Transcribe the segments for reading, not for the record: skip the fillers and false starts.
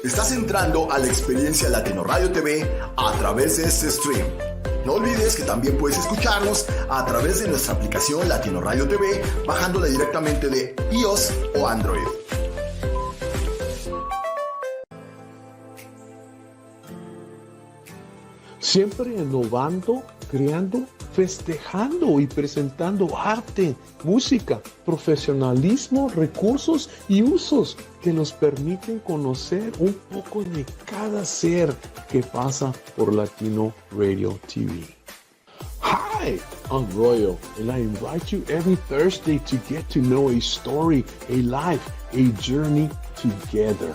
Estás entrando a la experiencia Latino Radio TV a través de este stream. No olvides que también puedes escucharnos a través de nuestra aplicación Latino Radio TV, bajándola directamente de iOS o Android. Siempre innovando, creando, festejando y presentando arte, música, profesionalismo, recursos y usos que nos permiten conocer un poco de cada ser que pasa por Latino Radio TV. Hi, I'm Royal, and I invite you every Thursday to get to know a story, a life, a journey together.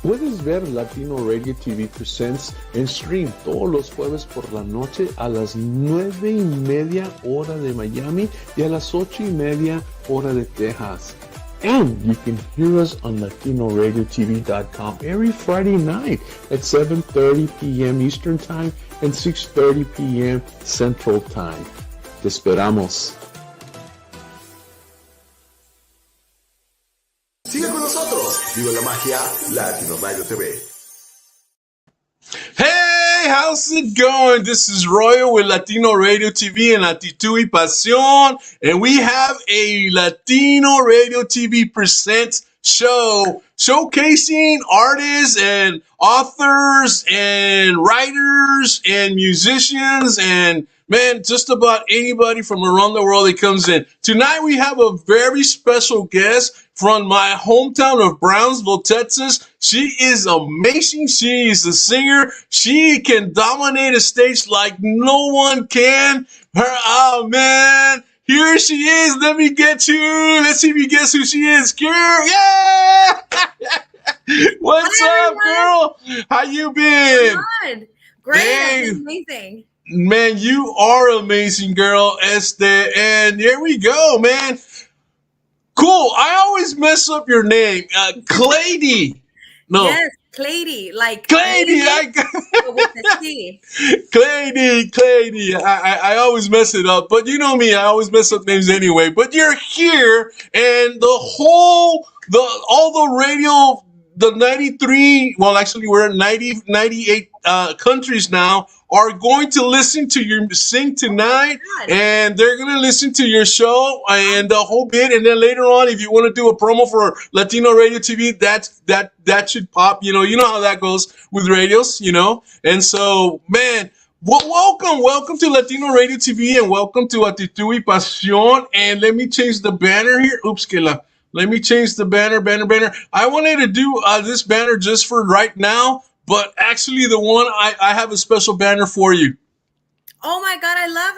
Puedes ver Latino Radio TV Presents en stream todos los jueves por la noche a las 9:30 hora de Miami y a las 8:30 hora de Texas. And you can hear us on LatinoRadioTV.com every Friday night at 7:30 p.m. Eastern Time and 6:30 p.m. Central Time. Te esperamos. Sigue con nosotros. Viva la magia Latino Radio TV. Hey, how's it going? This is Royal with Latino Radio TV and ACTITUD y PASIÓN, and we have a Latino Radio TV Presents show showcasing artists and authors and writers and musicians and man, just about anybody from around the world that comes in. Tonight we have a very special guest from my hometown of Brownsville, Texas. She is amazing. She is a singer. She can dominate a stage like no one can. Oh man, here she is. Let me get you. Let's see if you guess who she is. Girl, yeah! What's Hi, up, girl? How you been? Good. Great. Dang. Amazing. Man, you are amazing, girl, Esther. And here we go, man. Cool. I always mess up your name. Cleiri. No. Yes, Cleiri. Like Cleiri. with the C. Cleiri. I always mess it up. But you know me, I always mess up names anyway. But you're here, and all the radio, the 93, well, actually, we're in 98 countries now, are going to listen to you sing tonight, and they're going to listen to your show and the whole bit. And then later on, if you want to do a promo for Latino Radio TV, that should pop. You know how that goes with radios, And so, man, welcome to Latino Radio TV, and welcome to ACTITUD y PASIÓN. And let me change the banner here. Let me change the banner. I wanted to do this banner just for right now, but actually the one I have a special banner for you. Oh my God, I love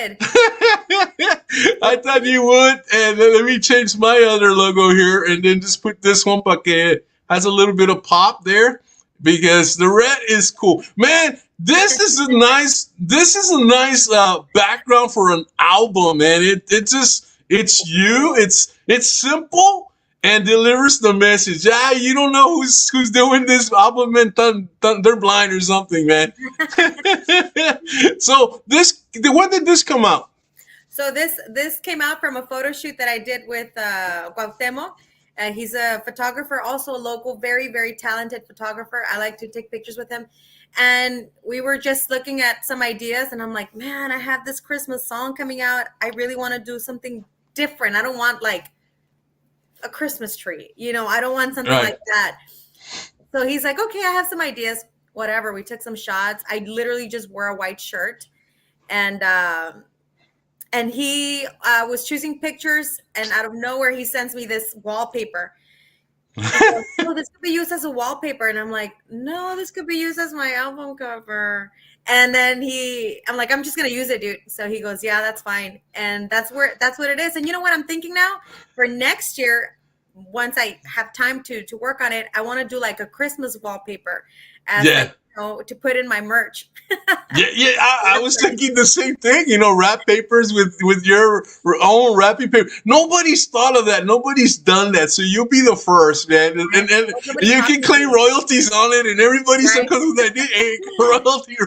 it. I thought you would. And then let me change my other logo here and then just put this one para que it has a little bit of pop there, because the red is cool. Man, this is a nice background for an album, man. It's you. It's simple and delivers the message. You don't know who's doing this album, and they're blind or something, man. So when did this come out? So this came out from a photo shoot that I did with 𝗏𝗏𝗏𝗏. He's a photographer, also a local, very, very talented photographer. I like to take pictures with him. And we were just looking at some ideas, and I'm like, man, I have this Christmas song coming out. I really want to do something different. I don't want like a Christmas tree, I don't want something like that. So he's like, okay, I have some ideas, whatever. We took some shots. I literally just wore a white shirt, and he was choosing pictures, and out of nowhere he sends me this wallpaper. He goes, oh, this could be used as a wallpaper. And I'm like, no, this could be used as my album cover. And then I'm like, I'm just going to use it, dude. So he goes, yeah, that's fine. And that's what it is. And you know what I'm thinking now? For next year, once I have time to work on it, I want to do like a Christmas wallpaper as to put in my merch. I was thinking the same thing, wrap papers with your own wrapping paper. Nobody's thought of that. Nobody's done that. So you'll be the first, man. And you can claim royalties on it, and everybody comes with that. Hey,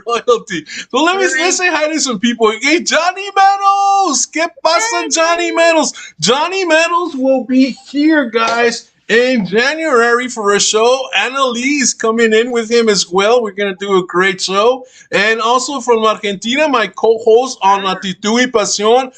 royalty. So let's say hi to some people. Hey, Johnny Meadows. ¿Qué pasa, Johnny Meadows? Johnny Meadows will be here, guys, in January for a show. Anna Lee is coming in with him as well. We're going to do a great show. And also from Argentina, my co-host on ACTITUD y PASIÓN.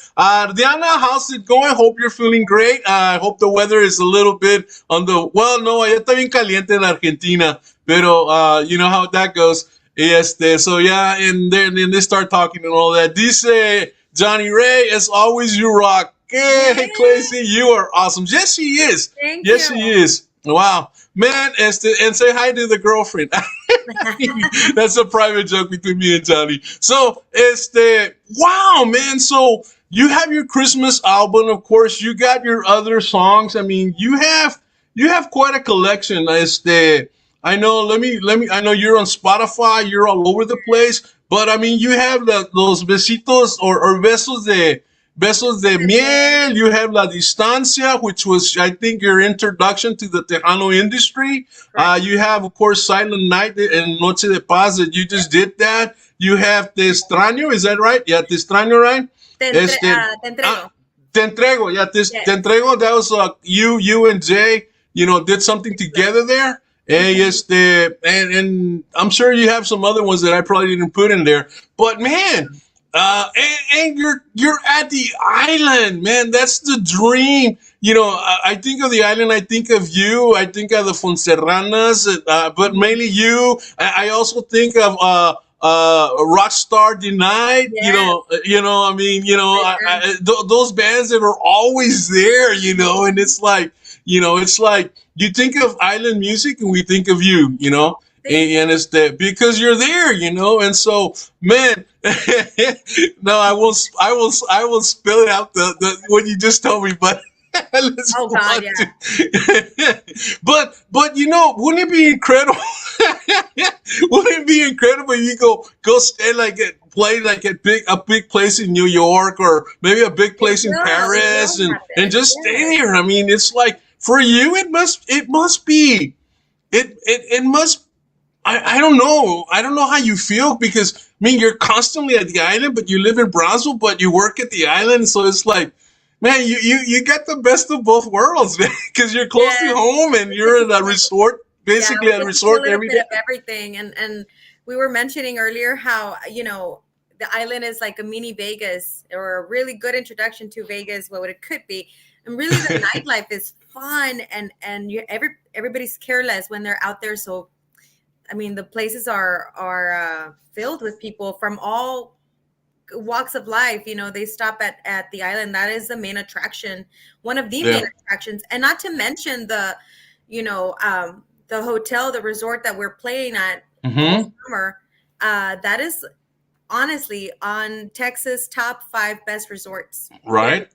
Diana, how's it going? Hope you're feeling great. I hope the weather is a little bit on the, well, no, allá está bien caliente en Argentina. Pero you know how that goes. So yeah, and then they start talking and all that. Dice Johnny Ray, as always, you rock. Hey, Cleiri, you are awesome. Yes, she is. Thank yes, you. she is. Wow. Man, and say hi to the girlfriend. That's a private joke between me and Johnny. So, wow, man. So, you have your Christmas album, of course. You got your other songs. I mean, you have quite a collection. I know, I know you're on Spotify, you're all over the place, but I mean, you have those besitos or besos de miel, you have La Distancia, which was, I think, your introduction to the Tejano industry. Right. You have, of course, Silent Night and Noche de Paz that you just did that. You have Te Extraño, is that right? Yeah, Te Extraño, right? Te entrego. Te Entrego, yeah, Te Entrego, that was you and Jay, did something together there. And I'm sure you have some other ones that I probably didn't put in there. But man, and you're at the island, man. That's the dream. I think of the island. I think of you. I think of the Fonserranas, but mainly you. I also think of Rockstar Denied. Yeah. Those bands that are always there. And it's like you think of island music and we think of you, and it's that because you're there, and so, man, no, I will spill it out the what you just told me, but let's oh God, yeah. but wouldn't it be incredible? Wouldn't it be incredible if you go stay play a big place in New York or maybe a big place in Paris and just stay there? I mean, it's like, for you, it must be, I don't know. I don't know how you feel because, I mean, you're constantly at the island, but you live in Brownsville, but you work at the island. So it's like, man, you get the best of both worlds, man, because you're close to home and you're at a resort, basically at a resort every day. Of everything. And we were mentioning earlier how, the island is like a mini Vegas or a really good introduction to Vegas, what it could be. And really the nightlife is fun and everybody's careless when they're out there. So, I mean, the places are filled with people from all walks of life. They stop at the island. That is the main attraction, one of the main attractions. And not to mention the hotel, the resort that we're playing at all summer. That is honestly on Texas' top 5 best resorts. Right.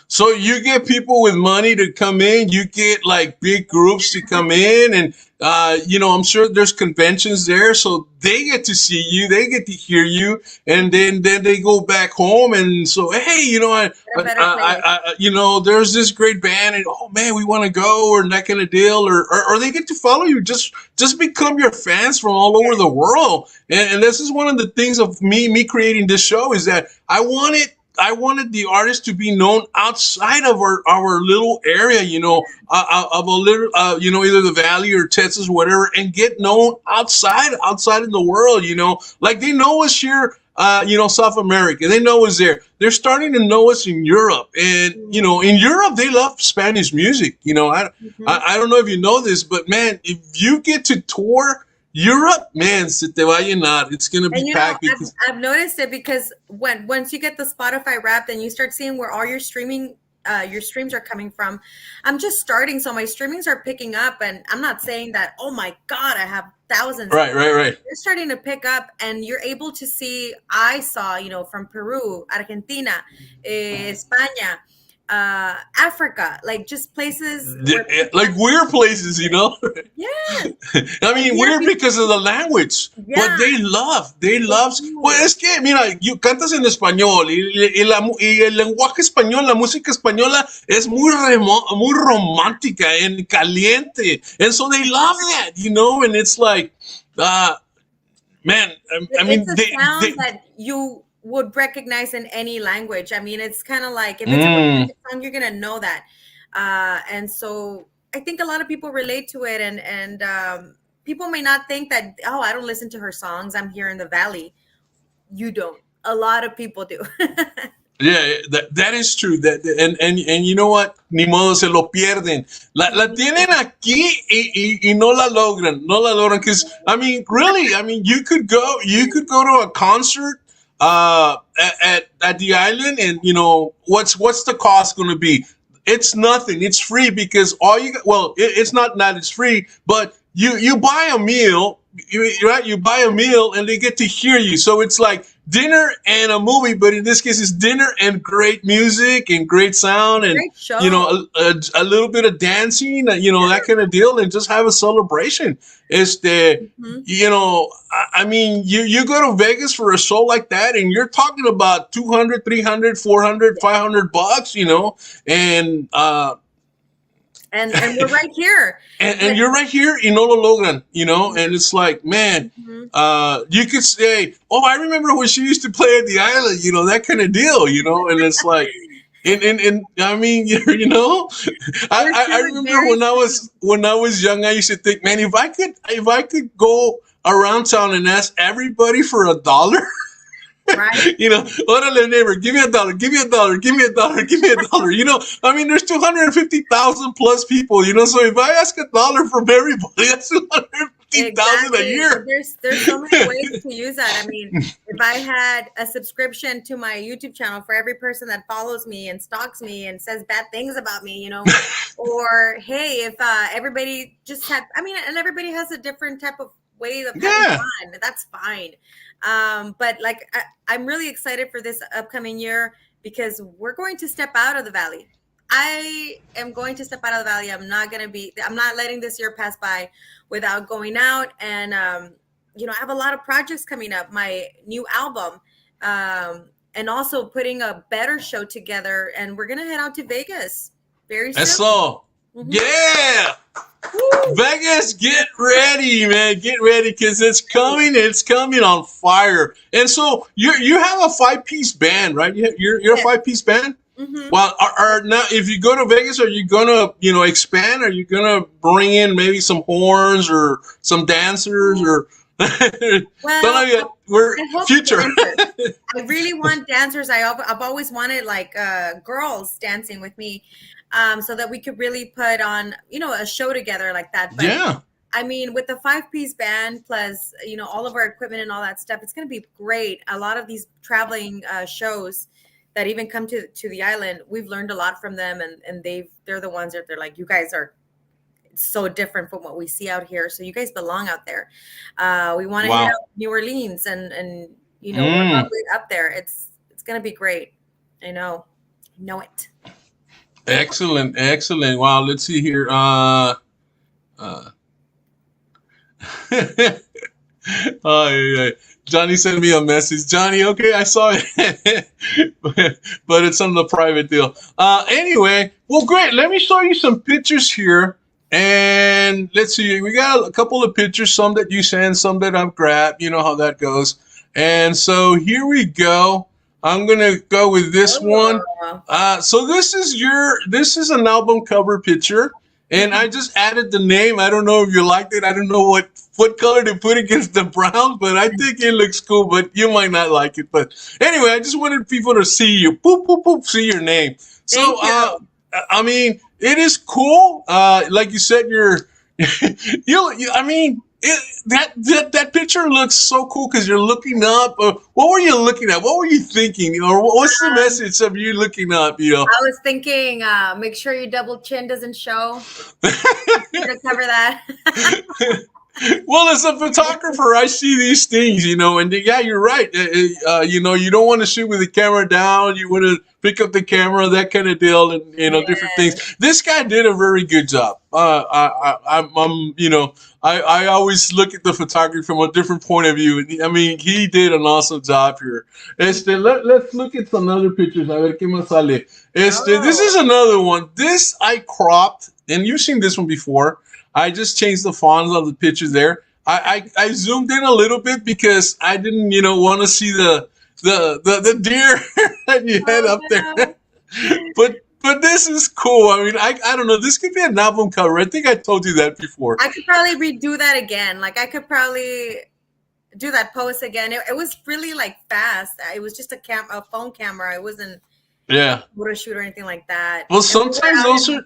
So you get people with money to come in, you get like big groups to come in and, I'm sure there's conventions there. So they get to see you, they get to hear you, and then they go back home. And so, hey, there's this great band and, oh man, we want to go or that kind of deal. Or they get to follow you, just become your fans from all over the world. And this is one of the things of me creating this show is that I wanted the artist to be known outside of our little area, of a little, either the Valley or Texas or whatever, and get known outside in the world, like they know us here, South America, they know us there. They're starting to know us in Europe, and in Europe they love Spanish music. I don't know if you know this, but man, if you get to tour Europe, man, se te va a llenar. It's going to be packed. I've noticed it because once you get the Spotify Wrapped and you start seeing where all your streams are coming from, I'm just starting. So my streamings are picking up, and I'm not saying that, oh my God, I have thousands. Right. They're starting to pick up, and you're able to see, I saw, from Peru, Argentina, España, Africa, like just places like weird places, Yeah. I mean, weird because of the language, but they love. Well, es que, mira, you cantas en español y el lenguaje español, la música española es muy romántica and caliente, and so they love that, and it's like, man, I mean, it's a sound that you would recognize in any language. I mean, it's kind of like if it's a song, you're gonna know that. And so I think a lot of people relate to it, and people may not think that, oh, I don't listen to her songs, I'm here in the valley. You don't. A lot of people do. Yeah, that is true. And you know what? Ni modo, se lo pierden. La tienen aquí y no la logran. No la logran. Because, I mean, really, I mean, you could go to a concert at the island, and, you know, what's the cost going to be? It's nothing. It's free, because all you got, well, it's not that it's free, but you buy a meal, right? You buy a meal and they get to hear you. So it's like dinner and a movie, but in this case, it's dinner and great music and great sound, and you know, a little bit of dancing, you know, that kind of deal, and just have a celebration. You know, I mean, you go to Vegas for a show like that, and you're talking about $200, $300, $400, $500, you know, and we're right here. And you're right here in Olo Logran, you know, and it's like, man, you could say, oh, I remember when she used to play at the island, you know, that kind of deal, you know, and it's like, and I mean, you know, I remember when I was young, I used to think, man, if I could go around town and ask everybody for $1. Right. You know, orale neighbor, give me $1, give me $1, give me $1, give me $1. You know, I mean, there's 250,000 plus people. You know, so if I ask $1 from everybody, that's 250,000 a year. There's so many ways to use that. I mean, if I had a subscription to my YouTube channel for every person that follows me and stalks me and says bad things about me, you know, or hey, if everybody just had, I mean, and everybody has a different type of way of having fun. That's fine. But like, I'm really excited for this upcoming year, because we're going to step out of the valley. I am going to step out of the valley. I'm not letting this year pass by without going out. And, you know, I have a lot of projects coming up, my new album, and also putting a better show together. And we're going to head out to Vegas very soon. Eso. Yeah. Woo. Vegas, get ready, man. Get ready, because it's coming on fire. And so you have a 5-piece band, right? You're a 5-piece band? Well, are now, if you go to Vegas, are you gonna, you know, expand? Are you gonna bring in maybe some horns or some dancers, or well, we're future. I really want dancers. I've always wanted like girls dancing with me. So that we could really put on, you know, a show together like that. But, yeah. I mean, with the 5-piece band plus, you know, all of our equipment and all that stuff, it's going to be great. A lot of these traveling shows that even come to the island, we've learned a lot from them, and they're the ones that they're like, you guys are so different from what we see out here, so you guys belong out there. We want to hit out New Orleans, and you know, we're probably up there. It's going to be great. I know it. Excellent. Wow, let's see here. Johnny sent me a message. Johnny, okay, I saw it, but it's on the private deal. Anyway, well, great. Let me show you some pictures here, and let's see. We got a couple of pictures, some that you send, some that I've grabbed. You know how that goes. And so here we go. I'm gonna go with this one. So this is an album cover picture, and I just added the name. I don't know if you liked it. I don't know what color to put against the brown, but I think it looks cool. But you might not like it. But anyway, I just wanted people to see you, boop boop boop, see your name. So I mean, it is cool. Like you said, I mean. That picture looks so cool because you're looking up. What were you looking at? What were you thinking? Or what's the message of you looking up? You know, I was thinking, make sure your double chin doesn't show. To cover that. Well, as a photographer, I see these things, you know, and yeah, you're right. You know, you don't want to shoot with the camera down. You want to pick up the camera, that kind of deal, and you know, different things. This guy did a very good job. I'm you know, I always look at the photography from a different point of view. I mean, he did an awesome job here. Let's look at some other pictures. A ver qué más sale. This is another one. This I cropped, and you've seen this one before. I just changed the fonts of the pictures there. I zoomed in a little bit because I didn't, you know, want to see the deer that you had up there. But But this is cool. I mean, I don't know. This could be an album cover. I think I told you that before. I could probably redo that again. Like I could probably do that pose again. It was really like fast. It was just a phone camera. It wasn't a photo shoot or anything like that. Well, sometimes those are.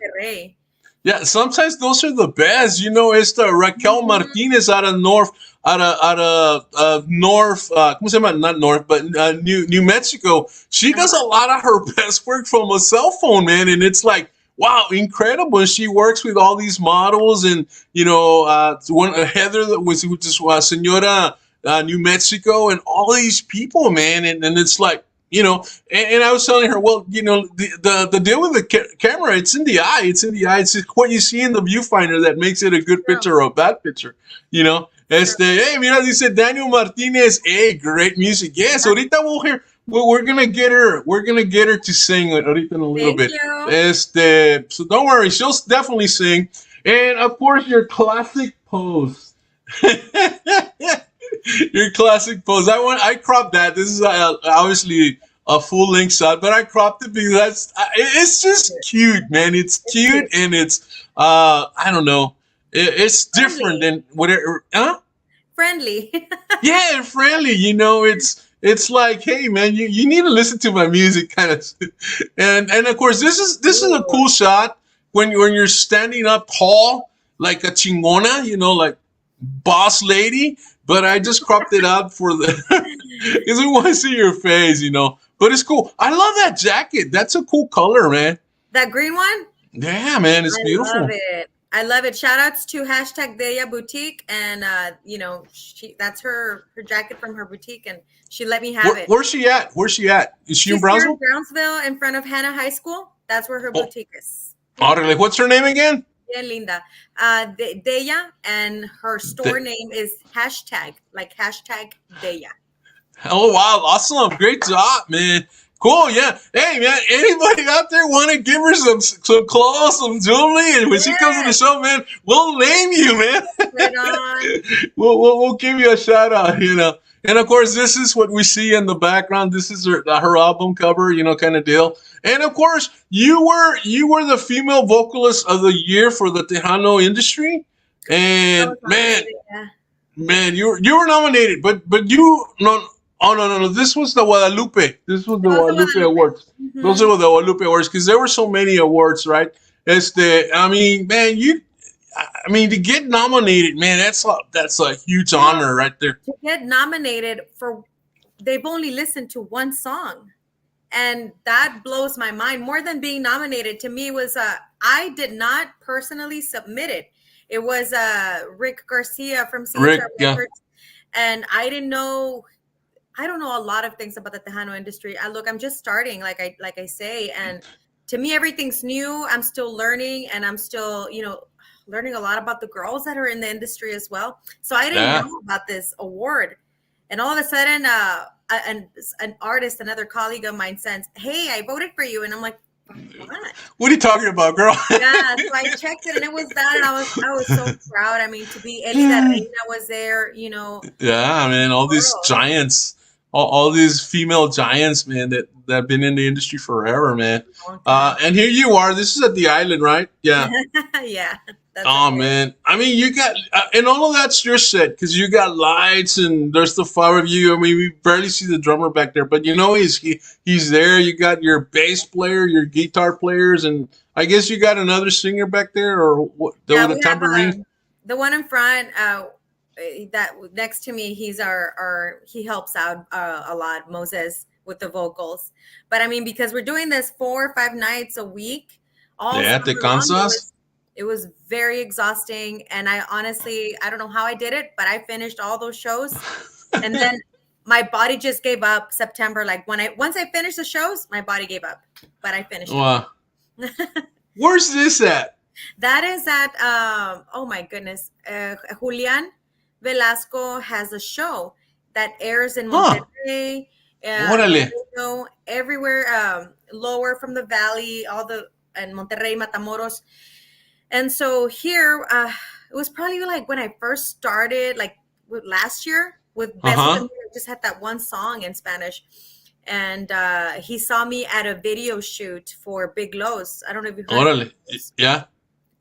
Yeah, sometimes those are the best. You know, it's the Raquel Martinez out of North, ¿cómo se llama? Not North, but New Mexico. She does a lot of her best work from a cell phone, man, and it's like, wow, incredible. And she works with all these models, and you know, Heather that was just Señora New Mexico, and all these people, man, and it's like. You know, and I was telling her, well, you know, the deal with the camera, it's in the eye. It's in the eye. It's what you see in the viewfinder that makes it a good picture or a bad picture. You know, hey, mira, dice Daniel Martinez, hey, great music. Yes, ahorita we'll hear. We're gonna get her. We're gonna get her to sing it ahorita in a little bit. So don't worry, she'll definitely sing. And of course, your classic pose. Your classic pose. I cropped that. This is obviously a full length shot, but I cropped it because it's just cute, man. It's cute and it's I don't know. It's different than whatever. Huh? Friendly. Yeah, friendly. You know, it's like, hey, man, you need to listen to my music, kind of. And of course, this is a cool shot when you're standing up tall like a chingona, you know, like boss lady. But I just cropped it out for because we want to see your face, you know. But it's cool. I love that jacket. That's a cool color, man. That green one? Yeah, man, it's beautiful. I love it. I love it. Shout outs to #ΔeyaBoutique, and you know, that's her jacket from her boutique, and she let me have it. Where's she at? Is she in Brownsville? In Brownsville, in front of Hannah High School. That's where her boutique is. Like, what's her name again? Bien linda. Deya, and her store name is #Deya. Oh, wow. Awesome. Great job, man. Cool. Yeah. Hey, man, anybody out there want to give her some clothes, some jewelry? And when she comes to the show, man, we'll name you, man. Right on. We'll give you a shout out, you know. And of course, this is what we see in the background. This is her album cover, you know, kind of deal. And of course, you were the female vocalist of the year for the Tejano industry. And man, you were nominated, but you no. Oh no! This was the Guadalupe. This was the Guadalupe Awards. Mm-hmm. Those are the Guadalupe Awards because there were so many awards, right? I mean, man, to get nominated, man, that's a huge honor right there. To get nominated they've only listened to one song, and that blows my mind. More than being nominated, to me was I did not personally submit it. It was Rick Garcia from CST Records, and I don't know a lot of things about the Tejano industry. I'm just starting, like I say, and to me, everything's new. I'm still learning, and I'm still, you know, learning a lot about the girls that are in the industry as well. So I didn't know about this award, and all of a sudden, an artist, another colleague of mine, says, "Hey, I voted for you," and I'm like, what are you talking about, girl? Yeah, so I checked it, and it was that, and I was so proud. I mean, to be Elida Reina was there, you know. Yeah, man, all these giants. All these female giants, man, that have been in the industry forever, man. And here you are. This is at the island, right? Yeah. Yeah. Man. I mean, you got, and all of that's your set because you got lights and there's the 5 of you. I mean, we barely see the drummer back there, but you know he's there. You got your bass player, your guitar players, and I guess you got another singer back there, or what? The tambourine. The one in front. That next to me, he helps out a lot, Moses, with the vocals. But I mean, because we're doing this 4 or 5 nights a week, te cansas. It was very exhausting, and I don't know how I did it, but I finished all those shows, and then my body just gave up. September, like once I finished the shows, my body gave up, but I finished. Wow. Where's this at? That is at oh my goodness, Julian Velasco has a show that airs in Monterrey, everywhere lower from the valley, and Monterrey, Matamoros. And so here, it was probably like when I first started, like last year with Best of the Year, I just had that one song in Spanish. and he saw me at a video shoot for 𝗏𝗏𝗏𝗏. I don't know if you heard. Órale. Yeah.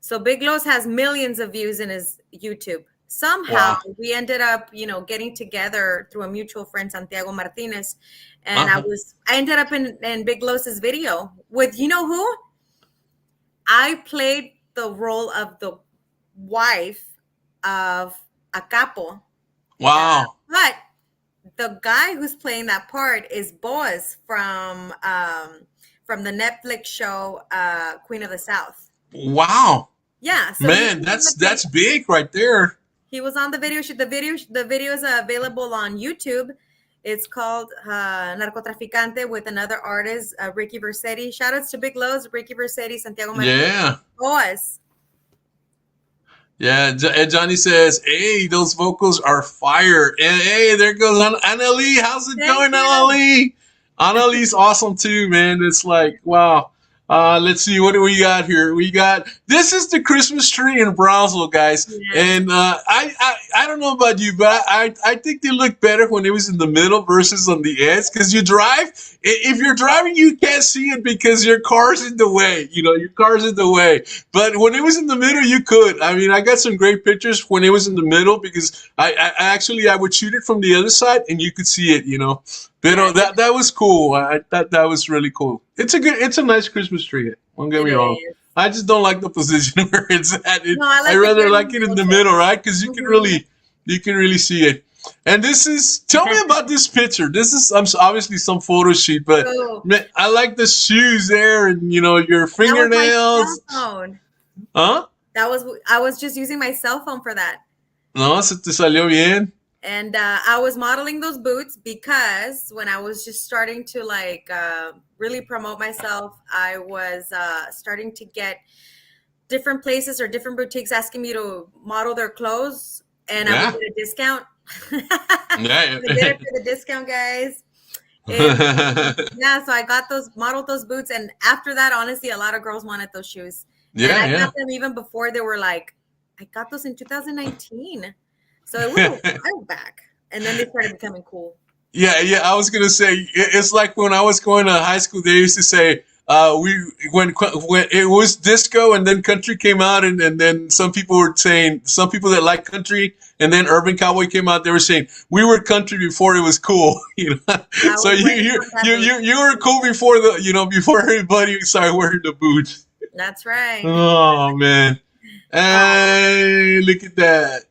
So 𝗏𝗏𝗏𝗏 has millions of views in his YouTube. Somehow we ended up, getting together through a mutual friend, Santiago Martinez, and I ended up in 𝗏𝗏𝗏𝗏's video with, you know who? I played the role of the wife of a capo. Wow. But the guy who's playing that part is Boaz from the Netflix show Queen of the South. Wow. Yeah. So man, that's big right there. He was on the video shoot. The video is available on YouTube. It's called 𝗟𝗃𝗃𝗃𝗃𝗃𝗃𝗃 with another artist, 𝗟𝗃𝗃𝗃𝗃𝗃. Shout outs to 𝗏𝗏𝗏𝗏𝗏s, 𝗟𝗃𝗃𝗃𝗃𝗃, Santiago Martinez. Yeah. Boaz. Yeah, and Johnny says, hey, those vocals are fire. And hey, there goes Annalie. How's it going, Annalie? Annalie's awesome too, man. It's like, wow. Let's see, what do we got here? This is the Christmas tree in Brownsville, guys. Yeah. And I don't know about you, but I think they look better when it was in the middle versus on the edge. Because if you're driving, you can't see it because your car's in the way. Your car's in the way. But when it was in the middle, you could. I mean, I got some great pictures when it was in the middle because I would shoot it from the other side and you could see it, But that was cool. I thought that was really cool. It's a nice Christmas tree. Don't get me wrong. I just don't like the position where it's at. I rather like it in the middle, right? Because you can really see it. And tell me about this picture. This is obviously some photo shoot, but man, I like the shoes there and your fingernails. That was my cell phone. Huh? I was just using my cell phone for that. No, se te salió bien. And I was modeling those boots because when I was just starting to really promote myself, I was starting to get different places or different boutiques asking me to model their clothes, and I would get a discount. I did it for the discount, guys. And, so I modeled those boots, and after that, honestly, a lot of girls wanted those shoes. Yeah, and I got them even before they were I got those in 2019. So it was a while back, and then they started becoming cool. Yeah. I was gonna say it's like when I was going to high school. They used to say when it was disco, and then country came out, and then some people that like country, and then urban cowboy came out. They were saying we were country before it was cool. So you were cool before before everybody started wearing the boots. That's right. Oh man, hey, look at that.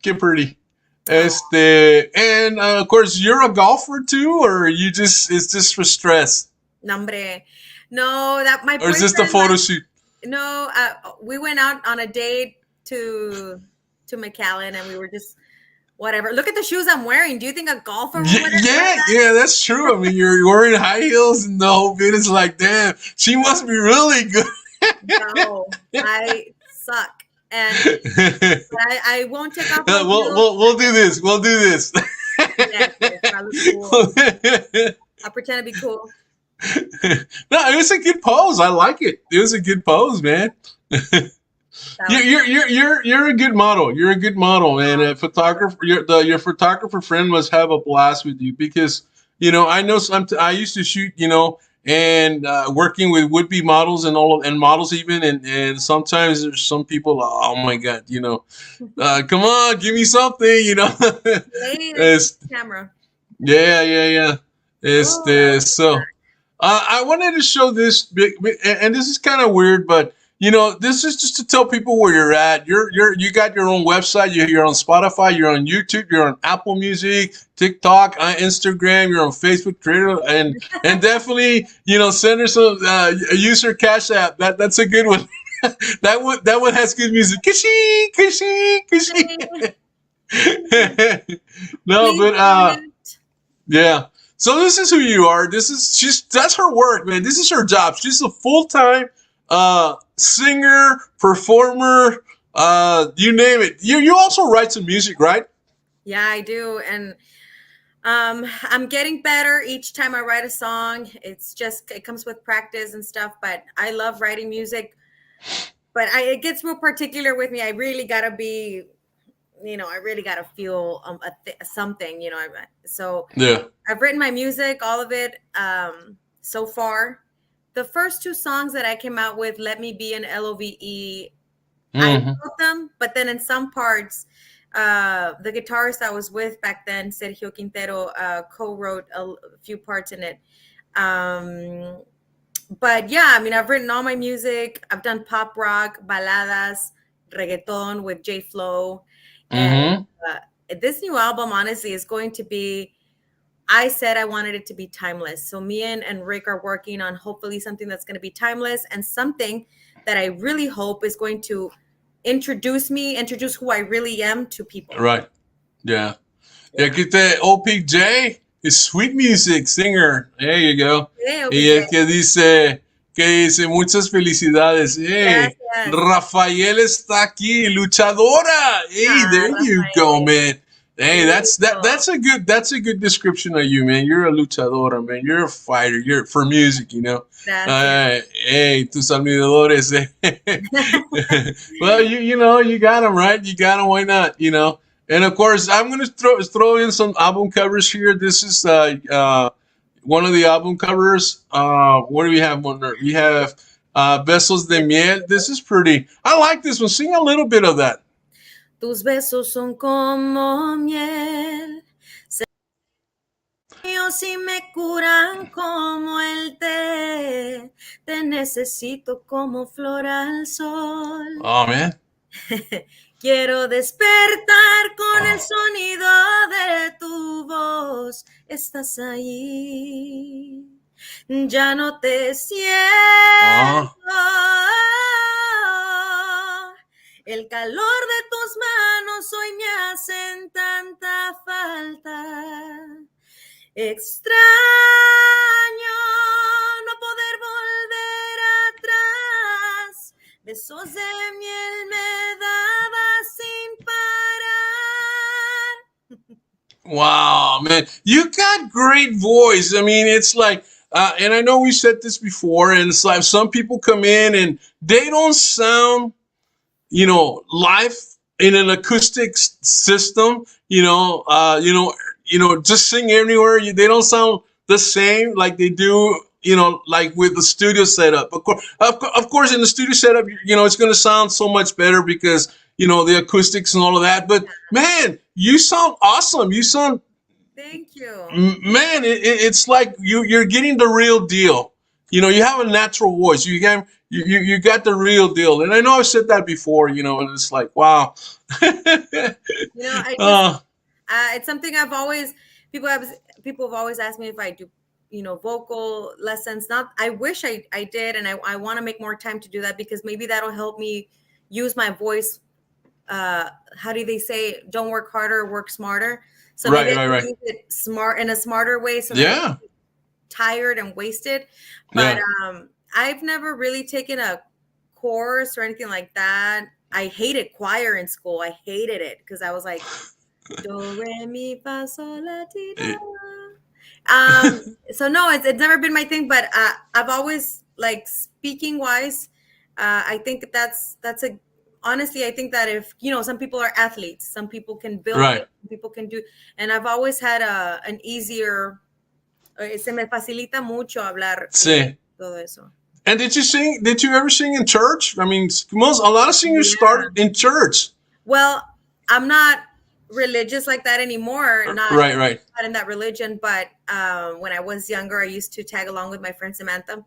Qué pretty. And of course, you're a golfer too, or it's just for stress? No, that my boyfriend. Or is this the photo shoot? No, we went out on a date to McAllen, and we were just whatever. Look at the shoes I'm wearing. Do you think a golfer would wear that? Yeah, that's true. I mean, you're wearing high heels, and the whole bit is like, damn, she must be really good. No, I suck. And I won't take off. We'll do this. We'll do this. Yes, I look cool. I'll pretend to be cool. No, it was a good pose. I like it. It was a good pose, man. You're a good model. You're a good model, and a photographer. Your photographer friend must have a blast with you because I know I used to shoot and working with would-be models and models even, and sometimes there's some people, oh my god, come on, give me something, Camera. Yeah. So I wanted to show this, and this is kind of weird, but this is just to tell people where you're at. You got your own website. You're on Spotify. You're on YouTube. You're on Apple Music, TikTok, Instagram. You're on Facebook, Twitter, and definitely send her some user Cash App. That's a good one. that one has good music. Kishi. No, but yeah. So this is who you are. That's her work, man. This is her job. She's a full-time singer, performer, you name it. You also write some music, right? Yeah, I do. And I'm getting better each time I write a song. It comes with practice and stuff, but I love writing music. But it gets real particular with me. I really gotta be I really got to feel something, so Yeah. I've written my music, all of it, so far. The first 2 songs that I came out with, Let Me Be and LOVE, I wrote them, but then in some parts, the guitarist I was with back then, 𝗟𝗃𝗗𝗘𝗏, co-wrote a few parts in it. But yeah, I mean, I've written all my music. I've done pop rock, baladas, reggaeton with J Flow. And this new album, honestly, is going to be, I said I wanted it to be timeless. So me and Rick are working on hopefully something that's going to be timeless, and something that I really hope is going to introduce who I really am to people. Right. Yeah. Yeah, que 𝗏𝗃𝗃 is sweet music singer. There you go. Yeah, Y el que dice muchas felicidades. Hey, Rafael está aquí, luchadora. Hey, there you go, man. Hey, that's a good description of you, man. You're a luchadora, man. You're a fighter. You're for music, Hey, tus admiradores. Well, you got them, right? You got them. Why not? And of course, I'm going to throw in some album covers here. This is one of the album covers. What do we have on there? We have Besos de Miel. This is pretty. I like this one. Sing a little bit of that. Tus besos son como miel, y me curan como el té. Te necesito como flor al sol. Oh, man. Quiero despertar con el sonido de tu voz. Estás ahí. Ya no te siento. El calor de tus manos hoy me hacen tanta falta. Extraño no poder volver atrás. Besos de miel me dabas sin parar. Wow, man. You got great voice. I mean, it's like, and I know we said this before, and it's like some people come in and they don't sound, live in an acoustic system, just sing anywhere. They don't sound the same like they do, like with the studio setup. Of course, in the studio setup, it's going to sound so much better because, the acoustics and all of that. But man, you sound awesome. You sound. Thank you. Man, it's like you're getting the real deal. You have a natural voice. You got the real deal. And I know I've said that before, and it's like, wow. It's something I've always, people have always asked me if I do, vocal lessons. I wish I did. And I want to make more time to do that, because maybe that'll help me use my voice. How do they say? Don't work harder, work smarter. So maybe I can use it in a smarter way. So that I'm tired and wasted. But I've never really taken a course or anything like that. I hated choir in school. I hated it because I was like, do, re, mi, fa, sol, la, ti, do. So no, it's never been my thing. But I've always, like, speaking wise, I think honestly, I think that if, some people are athletes, some people can build it, some people can do, and I've always had an easier, se me facilita mucho hablar. Sí. Todo eso. And did you ever sing in church? I mean, a lot of singers started in church. Well, I'm not religious like that anymore. Not in that religion. But when I was younger, I used to tag along with my friend Samantha,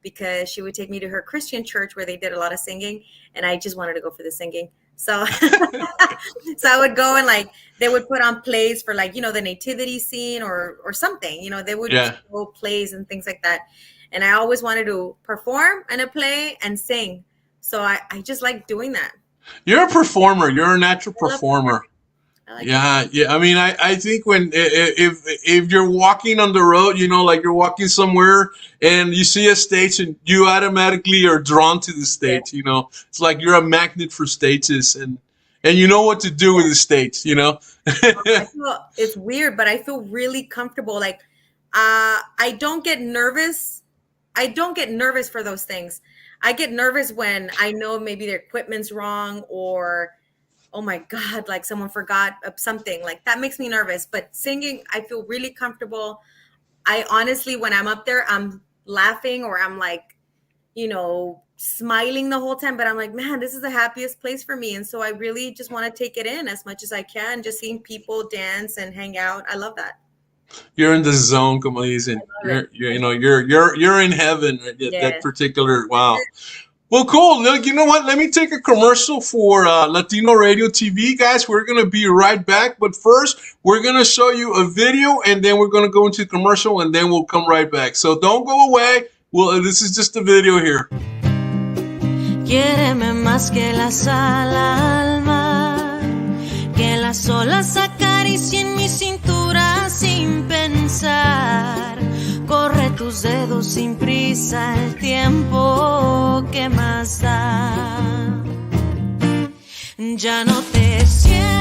because she would take me to her Christian church where they did a lot of singing, and I just wanted to go for the singing. So, so I would go, and like they would put on plays for, like, the nativity scene or something. They would show plays and things like that. And I always wanted to perform in a play and sing. So I just like doing that. You're a performer. You're a natural performer. Yeah. I mean, I think if you're walking on the road, like you're walking somewhere and you see a stage and you automatically are drawn to the stage, it's like you're a magnet for stages, and you know what to do with the stage, It's weird, but I feel really comfortable. Like, I don't get nervous. I don't get nervous for those things. I get nervous when I know maybe their equipment's wrong, or oh my God, like someone forgot something. Like that makes me nervous. But singing, I feel really comfortable. I honestly, when I'm up there, I'm laughing or I'm like, smiling the whole time. But I'm like, man, this is the happiest place for me. And so I really just want to take it in as much as I can. Just seeing people dance and hang out. I love that. You're in the zone, como dicen. You're in heaven. Yes. That particular, wow. Well, cool. Look, you know what? Let me take a commercial for Latino Radio TV, guys. We're going to be right back. But first, we're going to show you a video, and then we're going to go into commercial, and then we'll come right back. So don't go away. Well, this is just a video here. Quiéreme más que la sal al mar, que las olas acaricien mi cintura sin pensar. Corre tus dedos sin prisa, el tiempo que más da. Ya no te siento.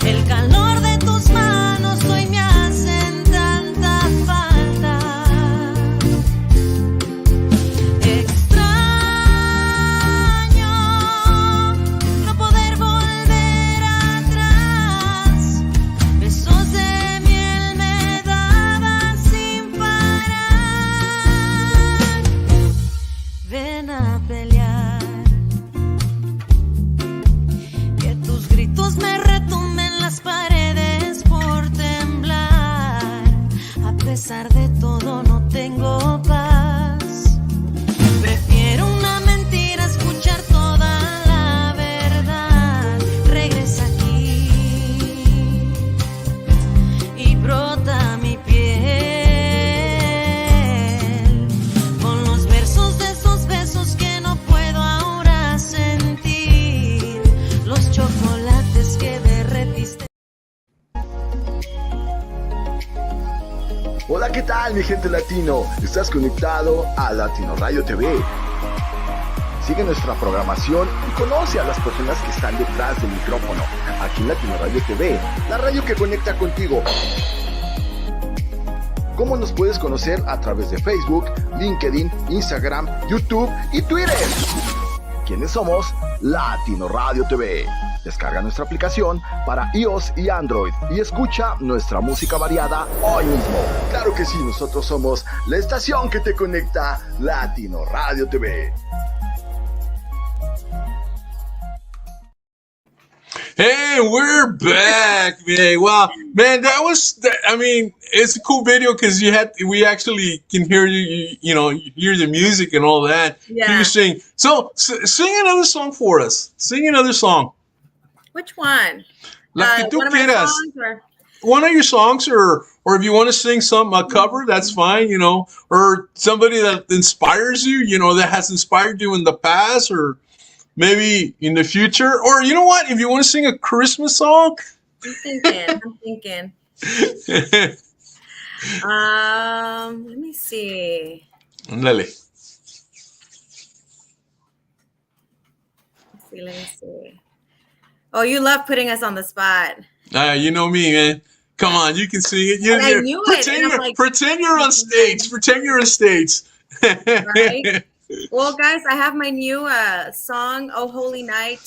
El calor de tus manos hoy me hacen tanta falta. Extraño no poder volver atrás. Besos de miel me dabas sin parar. Ven a pelear. Que tus gritos me retumben las paredes por temblar. A pesar de todo no tengo paz. Prefiero una mentira a escuchar toda la verdad. Regresa aquí y brota mi piel con los versos de esos besos que no puedo ahora sentir. Los chocolates que derretiste. Hola, ¿qué tal, mi gente latino? Estás conectado a Latino Radio TV. Sigue nuestra programación y conoce a las personas que están detrás del micrófono. Aquí en Latino Radio TV, la radio que conecta contigo. ¿Cómo nos puedes conocer? A través de Facebook, LinkedIn, Instagram, YouTube y Twitter. ¿Quiénes somos? Latino Radio TV. Descarga nuestra aplicación para iOS y Android y escucha nuestra música variada hoy mismo. Claro que sí, nosotros somos la estación que te conecta, Latino Radio TV. Hey, we're back, man. Wow, man, it's a cool video because we actually can hear you hear the music and all that. Yeah. You sing. So sing another song for us. Sing another song. Which one? La que tú one of my quieras. songs or- One of your songs, or if you want to sing a cover, that's fine, or somebody that inspires you, that has inspired you in the past, or maybe in the future, or you know what, if you want to sing a Christmas song. I'm thinking. Let me see. Ándale. Let me see. Oh, you love putting us on the spot. You know me, man. Come on, you can sing it. I knew it, and I'm like- Pretend you're on stage. Pretend you're on stage. Right? Well, guys, I have my new song, "Oh Holy Night."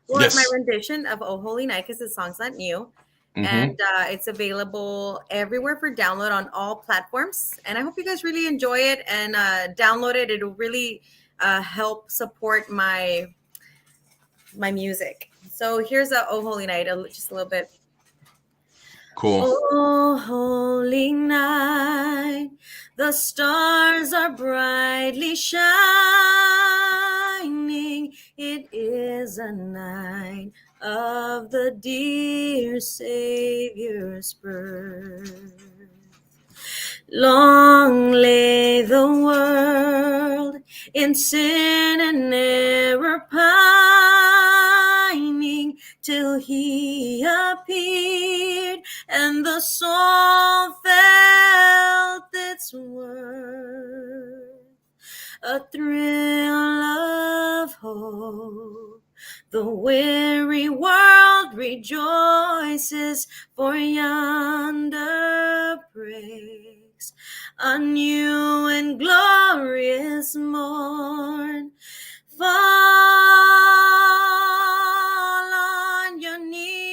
Well, Yes. it's my rendition of "Oh Holy Night" because the song's not new. And it's available everywhere for download on all platforms. And I hope you guys really enjoy it and download it. It'll really help support my music. So here's a "Oh Holy Night," just a little bit. Cool. Oh, holy night, the stars are brightly shining. It is a night of the dear Savior's birth. Long lay the world in sin and error pining, till he appeared and the soul felt its worth. A thrill of hope, the weary world rejoices, for yonder breaks a new and glorious morn. Fall on your knees.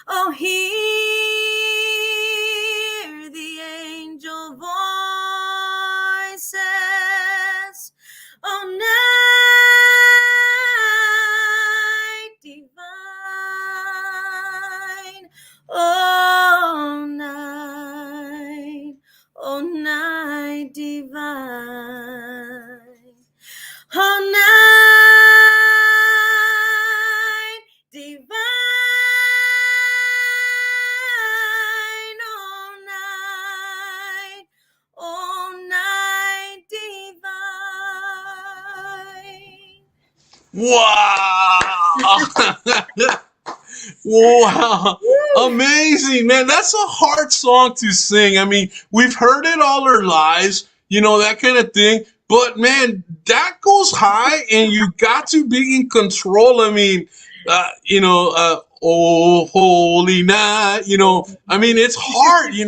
Oh, hear the angel voices. Oh, night divine. Oh, night divine. Oh, night divine. Oh, night divine. Wow. Wow. Amazing, man. That's a hard song to sing. I mean, we've heard it all our lives, you know, that kind of thing. But man, that goes high and you got to be in control. I mean, oh, holy night, you know, I mean, it's hard, you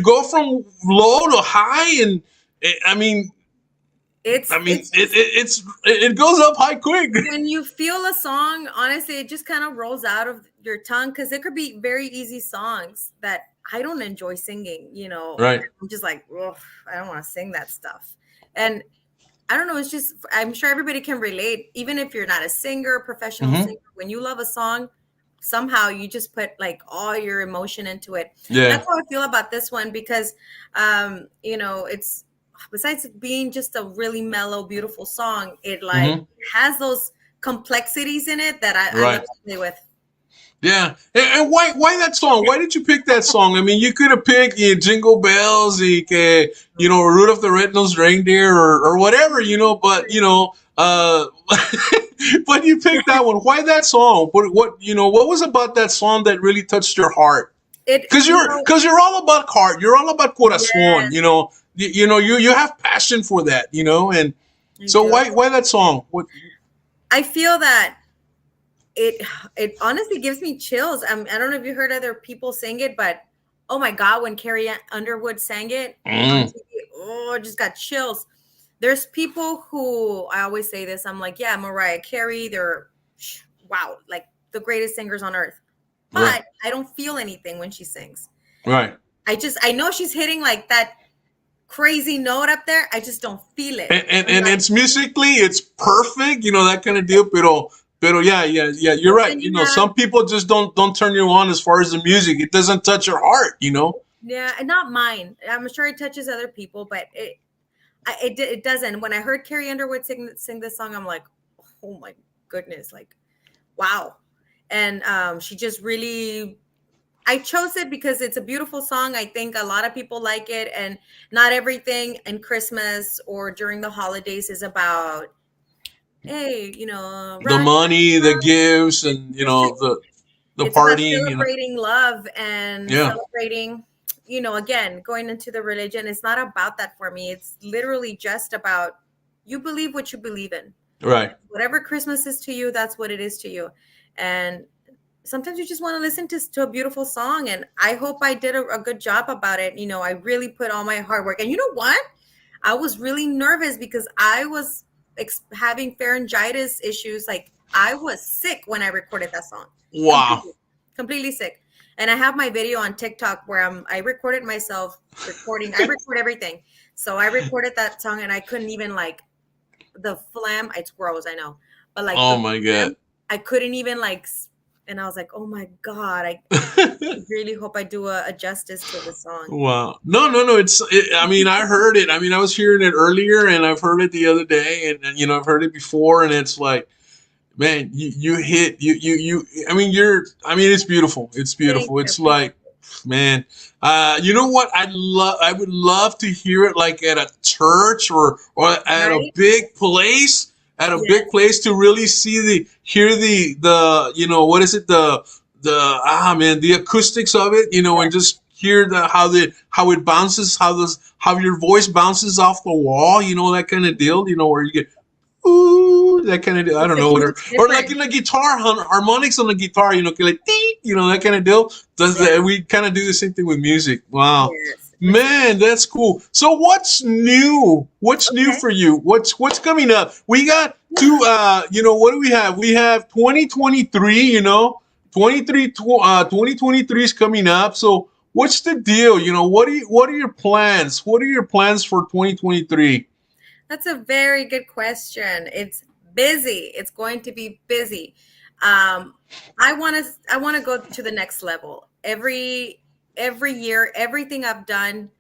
go from low to high and it goes up high quick. When you feel a song, honestly, it just kind of rolls out of your tongue because it could be very easy songs that I don't enjoy singing, Right. I'm just like, I don't want to sing that stuff. And I don't know, it's just, I'm sure everybody can relate, even if you're not a singer, professional singer, when you love a song, somehow you just put like all your emotion into it. Yeah. That's how I feel about this one because, it's, besides being just a really mellow, beautiful song, it has those complexities in it that I love to play with. Yeah. And why that song? Why did you pick that song? I mean, you could have picked Jingle Bells, Rudolph the Red-Nosed Reindeer or whatever, but, but you picked that one. Why that song? What was about that song that really touched your heart? Because you're all about heart. You're all about corazón, you have passion for that, and so why that song? What? I feel that it honestly gives me chills. I don't know if you heard other people sing it, but oh my God, when Carrie Underwood sang it, I just got chills. There's people who, I always say this, I'm like, yeah, Mariah Carey, they're wow, like the greatest singers on earth. But I don't feel anything when she sings. Right. I know she's hitting like that crazy note up there. I just don't feel it. And it's musically, it's perfect, that kind of deal. Pero yeah, you're right. Some people just don't turn you on as far as the music. It doesn't touch your heart, Yeah, and not mine. I'm sure it touches other people, but it doesn't. When I heard Carrie Underwood sing this song, I'm like, oh my goodness, like, wow. And she just really, I chose it because it's a beautiful song. I think a lot of people like it, and not everything in Christmas or during the holidays is about, hey, the money, the gifts, and the it's partying, about celebrating love and celebrating, again, going into the religion. It's not about that for me. It's literally just about you believe what you believe in. Right. Whatever Christmas is to you, that's what it is to you. And sometimes you just want to listen to a beautiful song. And I hope I did a good job about it. I really put all my hard work. And you know what? I was really nervous because I was having pharyngitis issues. Like I was sick when I recorded that song. Wow. Completely sick. And I have my video on TikTok where I recorded myself recording. I record everything. So I recorded that song and I couldn't even the phlegm. It's gross, I know. But oh my God. I couldn't even and I was like, oh my God, I really hope I do a justice to the song. Wow. No. I mean, I heard it. I mean, I was hearing it earlier and I've heard it the other day and I've heard it before and it's like, man, you hit, it's beautiful. It's beautiful. It's like, man, you know what? I would love to hear it like at a church or at a big place. At a big place to really hear the what is it, the acoustics of it, and just hear how it bounces, how your voice bounces off the wall, that kind of deal, where you get, ooh, that kind of deal. I don't It's know, a or like different- in the guitar, harmonics on the guitar, you know, like ding, you know, that kind of deal. We kind of do the same thing with music. Wow. Yes. Man, that's cool. So what's new? What's new for you? What's coming up? We got two you know, what do we have? We have 2023, you know. 2023 is coming up. So what's the deal? You know, what are your plans? What are your plans for 2023? That's a very good question. It's busy. It's going to be busy. I want to go to the next level. Every year, everything I've done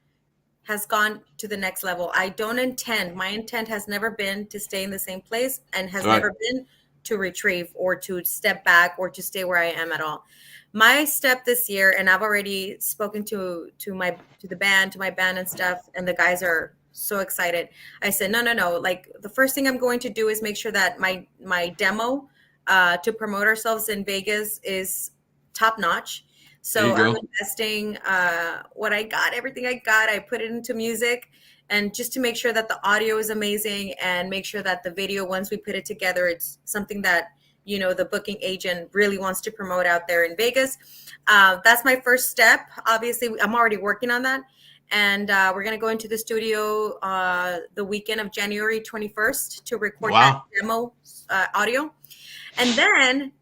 has gone to the next level. My intent has never been to stay in the same place, and has never been to retrieve or to step back or to stay where I am at all. My step this year, and I've already spoken to my band and stuff, and the guys are so excited. I said, no. Like, the first thing I'm going to do is make sure that my demo to promote ourselves in Vegas is top notch. So I'm investing everything I got, I put it into music, and just to make sure that the audio is amazing, and make sure that the video, once we put it together, it's something that, you know, the booking agent really wants to promote out there in Vegas. That's my first step. Obviously, I'm already working on that. And we're going to go into the studio the weekend of January 21st to record that demo audio. And then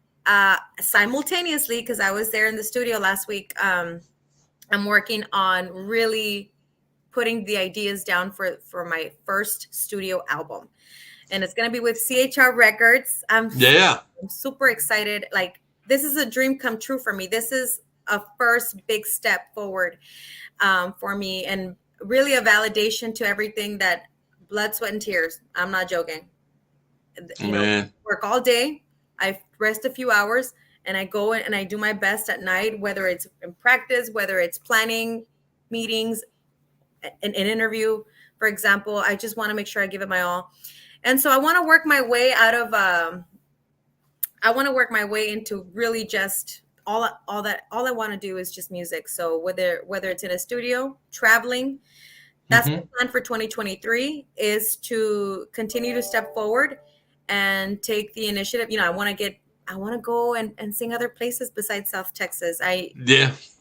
simultaneously, because I was there in the studio last week, I'm working on really putting the ideas down for my first studio album. And it's going to be with CHR Records. I'm super excited. Like, this is a dream come true for me. This is a first big step forward for me, and really a validation to everything that blood, sweat, and tears. I'm not joking. You know, work all day. I rest a few hours, and I go in and I do my best at night, whether it's in practice, whether it's planning meetings, an interview, for example. I just want to make sure I give it my all. And so I want to work my way out of, I want to work my way into really just all I want to do is just music. So whether it's in a studio, traveling, that's the plan for 2023, is to continue to step forward and take the initiative. You know, I want to go and sing other places besides South Texas.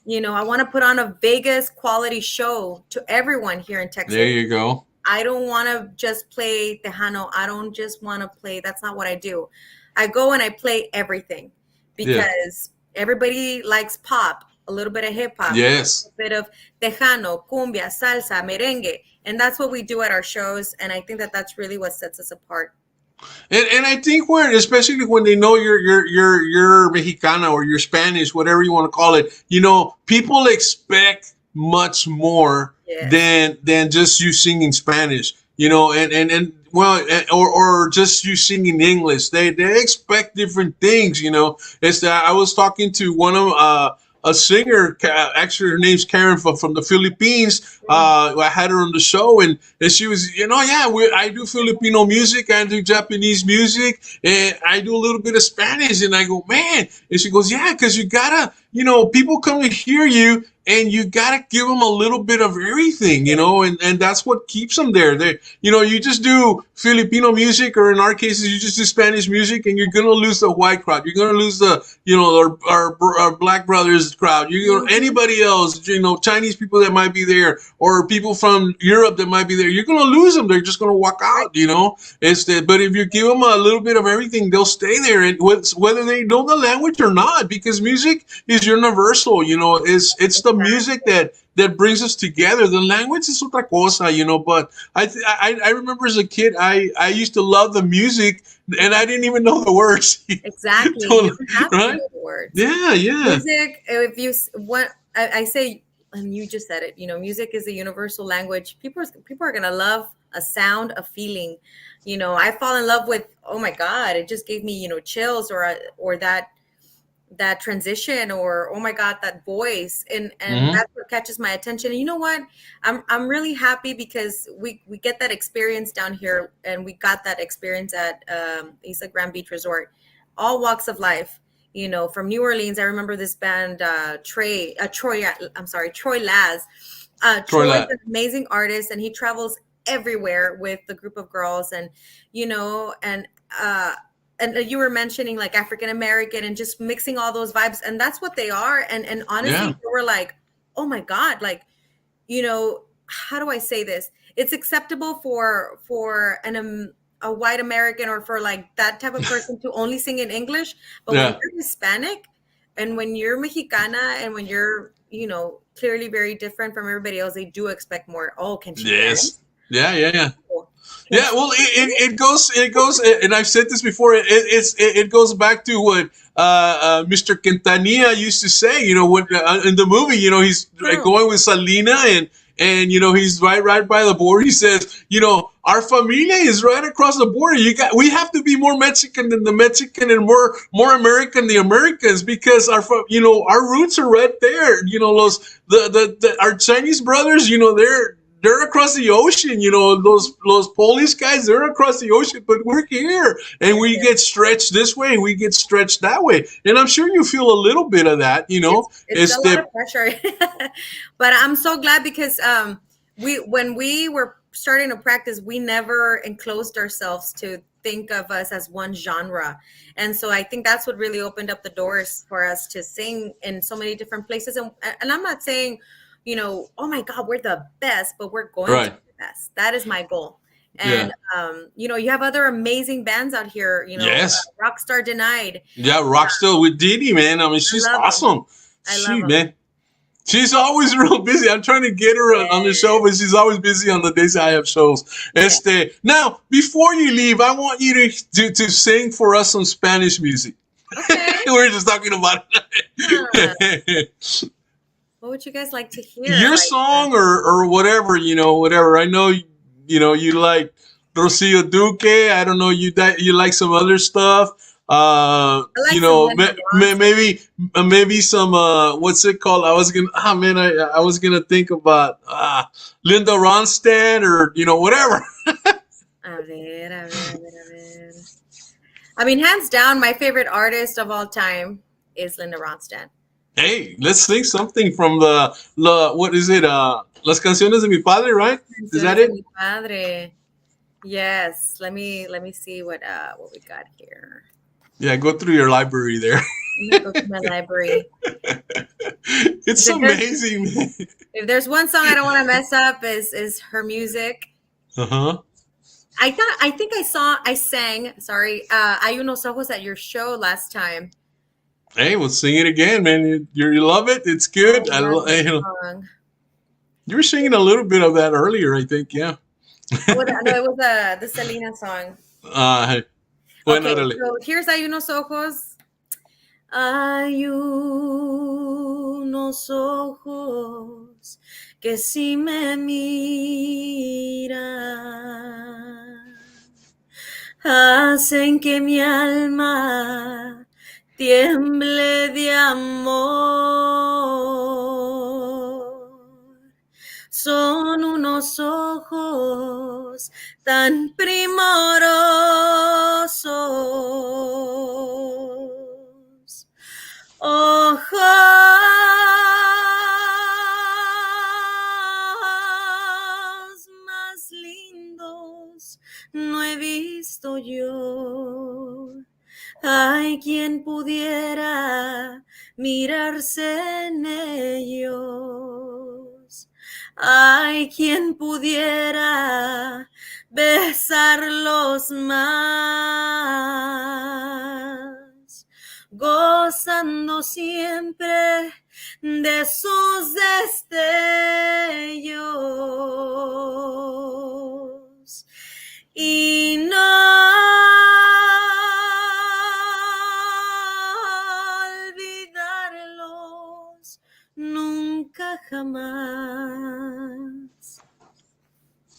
You know, I want to put on a Vegas quality show to everyone here in Texas. There you go. I don't want to just play Tejano. I don't just want to play. That's not what I do. I go and I play everything, because everybody likes pop, a little bit of hip hop, a little bit of Tejano, cumbia, salsa, merengue. And that's what we do at our shows. And I think that that's really what sets us apart. And I think especially when they know you're Mexicana or you're Spanish, whatever you want to call it, you know, people expect much more than just you singing Spanish, you know, or just you singing English. They expect different things, you know. It's that I was talking to one of a singer, actually her name's Karen from the Philippines. I had her on the show, and she was, you know, I do Filipino music, I do Japanese music, and I do a little bit of Spanish. And I go, man, and she goes, yeah, because you gotta, you know, people come to hear you, and you gotta give them a little bit of everything, you know, and that's what keeps them there. They, you know, you just do Filipino music, or in our cases, you just do Spanish music, and you're gonna lose the white crowd. You're gonna lose the, you know, our black brothers crowd. You're gonna anybody else, you know, Chinese people that might be there, or people from Europe that might be there. You're gonna lose them. They're just gonna walk out, you know. But if you give them a little bit of everything, they'll stay there, and whether they know the language or not, because music is universal. You know, it's the music that brings us together. The language is otra cosa, you know. But I remember as a kid, I used to love the music, and I didn't even know the words. Exactly. You don't have to know the words. Yeah. Music, if you want, I say, and you just said it, you know, music is a universal language. People are gonna love a sound, a feeling. You know, I fall in love with, oh my God, it just gave me, you know, chills, or that transition, or oh my God, that voice, and that's what catches my attention. And you know what, I'm really happy, because we get that experience down here, and we got that experience at Isla Grand Beach Resort, all walks of life, you know, from New Orleans. I remember this band, Troy Laz. Troy is an amazing artist, and he travels everywhere with the group of girls, and and you were mentioning like African American and just mixing all those vibes, and that's what they are. And honestly, we were like, oh my God, like, how do I say this? It's acceptable for a white American or for like that type of person to only sing in English, but when you're Hispanic and when you're Mexicana and when you're clearly very different from everybody else, they do expect more. Oh, can she dance? Yeah. Yeah, well, it goes, and I've said this before. It goes back to what Mr. Quintanilla used to say. When in the movie, he's going with Selena, and he's right by the border. He says, our familia is right across the border. We have to be more Mexican than the Mexican and more American than the Americans, because our roots are right there. Our Chinese brothers, they're across the ocean, those Polish guys, they're across the ocean, but we're here, and we get stretched this way and we get stretched that way. And I'm sure you feel a little bit of that, It's a lot of pressure. But I'm so glad because when we were starting to practice, we never enclosed ourselves to think of us as one genre. And so I think that's what really opened up the doors for us to sing in so many different places. And I'm not saying, oh my God, we're the best, but we're going to be the best. That is my goal. And, you have other amazing bands out here, Yes. Rockstar Denied. Yeah, Rockstar with Didi, man. I mean, she's awesome. I love her. Man. She's always real busy. I'm trying to get her on the show, but she's always busy on the days I have shows. Now, before you leave, I want you to sing for us some Spanish music. Okay. We're just talking about it. What would you guys like to hear? Your song or whatever, whatever. I know, you like Rocío Duque. I don't know, you like some other stuff. Maybe some what's it called? I was gonna think about Linda Ronstadt or whatever. I mean, hands down, my favorite artist of all time is Linda Ronstadt. Hey, let's sing something from the what is it? Las canciones de mi padre, right? Is that it? Mi padre. Yes. Let me see what we got here. Yeah, go through your library there. Go to my library. It's amazing. If there's one song I don't want to mess up is her music. Uh-huh. I think I sang, Hay unos ojos at your show last time. Hey, we'll sing it again, man. You love it? It's good. You were singing a little bit of that earlier, I think, yeah. No, it was the Selena song. Bueno, okay, so here's Hay unos ojos. Hay unos ojos que si me miran, hacen que mi alma tiemble de amor. Son unos ojos tan primorosos, ojos más lindos no he visto yo. Hay quien pudiera mirarse en ellos. Hay quien pudiera besarlos más, gozando siempre de sus destellos. Y no olvidarlos nunca jamás.